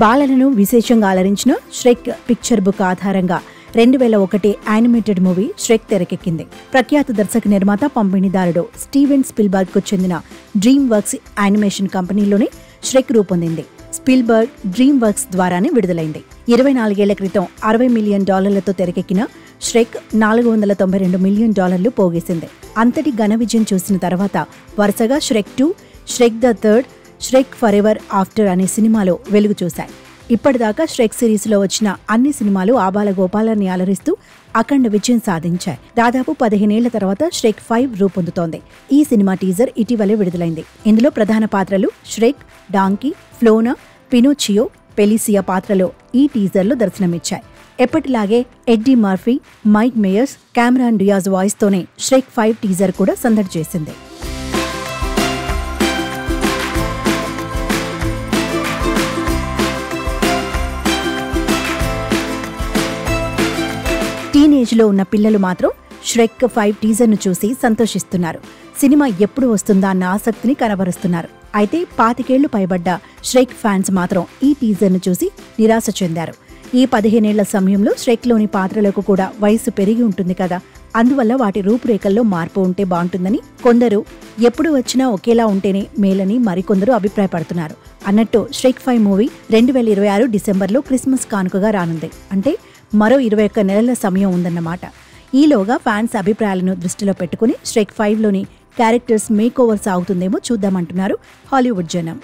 బాలలను విశేషంగా అలరించిన ష్రెక్ picture book ఆధారంగా 2001 animated movie ష్రెక్ తెరకెక్కింది. ప్రఖ్యాత దర్శక నిర్మాత పంపిణీదారుడు స్టీవెన్ స్పిల్బర్గ్ కు చెందిన డ్రీమ్ వర్క్స్ యానిమేషన్ కంపెనీలోనే ష్రెక్ రూపొందింది. స్పిల్బర్గ్ డ్రీమ్ వర్క్స్ ద్వారానే విడుదలైంది. 24 ఏళ్ల క్రితం $60 మిలియన్ తెరకెక్కిన ష్రెక్ $492 మిలియన్ పోగేసింది. అంతటి ఘన విజయం చూసిన తర్వాత వరుసగా ష్రెక్ 2, ష్రెక్ ద థర్డ్, ష్రెక్ ఫరెవర్ ఆఫ్టర్ అనే సినిమాలు వెలుగు చూశాయి. ఇప్పటిదాకా ష్రెక్ సిరీస్లో వచ్చిన అన్ని సినిమాలు ఆబాల గోపాలాన్ని అలరిస్తూ అఖండ విజయం సాధించాయి. దాదాపు 15 ఏళ్ల తర్వాత ష్రెక్ 5 రూపొందుతోంది. ఈ సినిమా టీజర్ ఇటీవలే విడుదలైంది. ఇందులో ప్రధాన పాత్రలు ష్రెక్, డాంకీ, ఫ్లోనా, పినోచియో, పెలిసియా పాత్రలో ఈ టీజర్లో దర్శనమిచ్చాయి. ఎప్పటిలాగే Eddie Murphy, Mike Myers, Cameron Diaz వాయిస్తోనే ష్రెక్ 5 టీజర్ కూడా సందడి చేసింది. టీనేజ్లో ఉన్న పిల్లలు మాత్రం ష్రెక్ 5 టీజర్ను చూసి సంతోషిస్తున్నారు. సినిమా ఎప్పుడు వస్తుందా అన్న ఆసక్తిని కనబరుస్తున్నారు. అయితే 25 ఏళ్లు పైబడ్డ ష్రెక్ ఫ్యాన్స్ మాత్రం ఈ టీజర్ను చూసి నిరాశ చెందారు. ఈ 15 ఏళ్ల సమయంలో ష్రెక్లోని పాత్రలకు కూడా వయసు పెరిగి ఉంటుంది కదా, అందువల్ల వాటి రూపురేఖల్లో మార్పు ఉంటే బాగుంటుందని కొందరు, ఎప్పుడు వచ్చినా ఒకేలా ఉంటేనే మేలని మరికొందరు అభిప్రాయపడుతున్నారు. అన్నట్టు ష్రెక్ 5 మూవీ 2026 డిసెంబర్లో క్రిస్మస్ కానుకగా రానుంది. అంటే మరో 21 నెలల సమయం ఉందన్నమాట. ఈలోగా ఫ్యాన్స్ అభిప్రాయాలను దృష్టిలో పెట్టుకుని ష్రెక్ 5లోని క్యారెక్టర్స్ మేక్ ఓవర్ సాగుతుందేమో చూద్దామంటున్నారు హాలీవుడ్ జనం.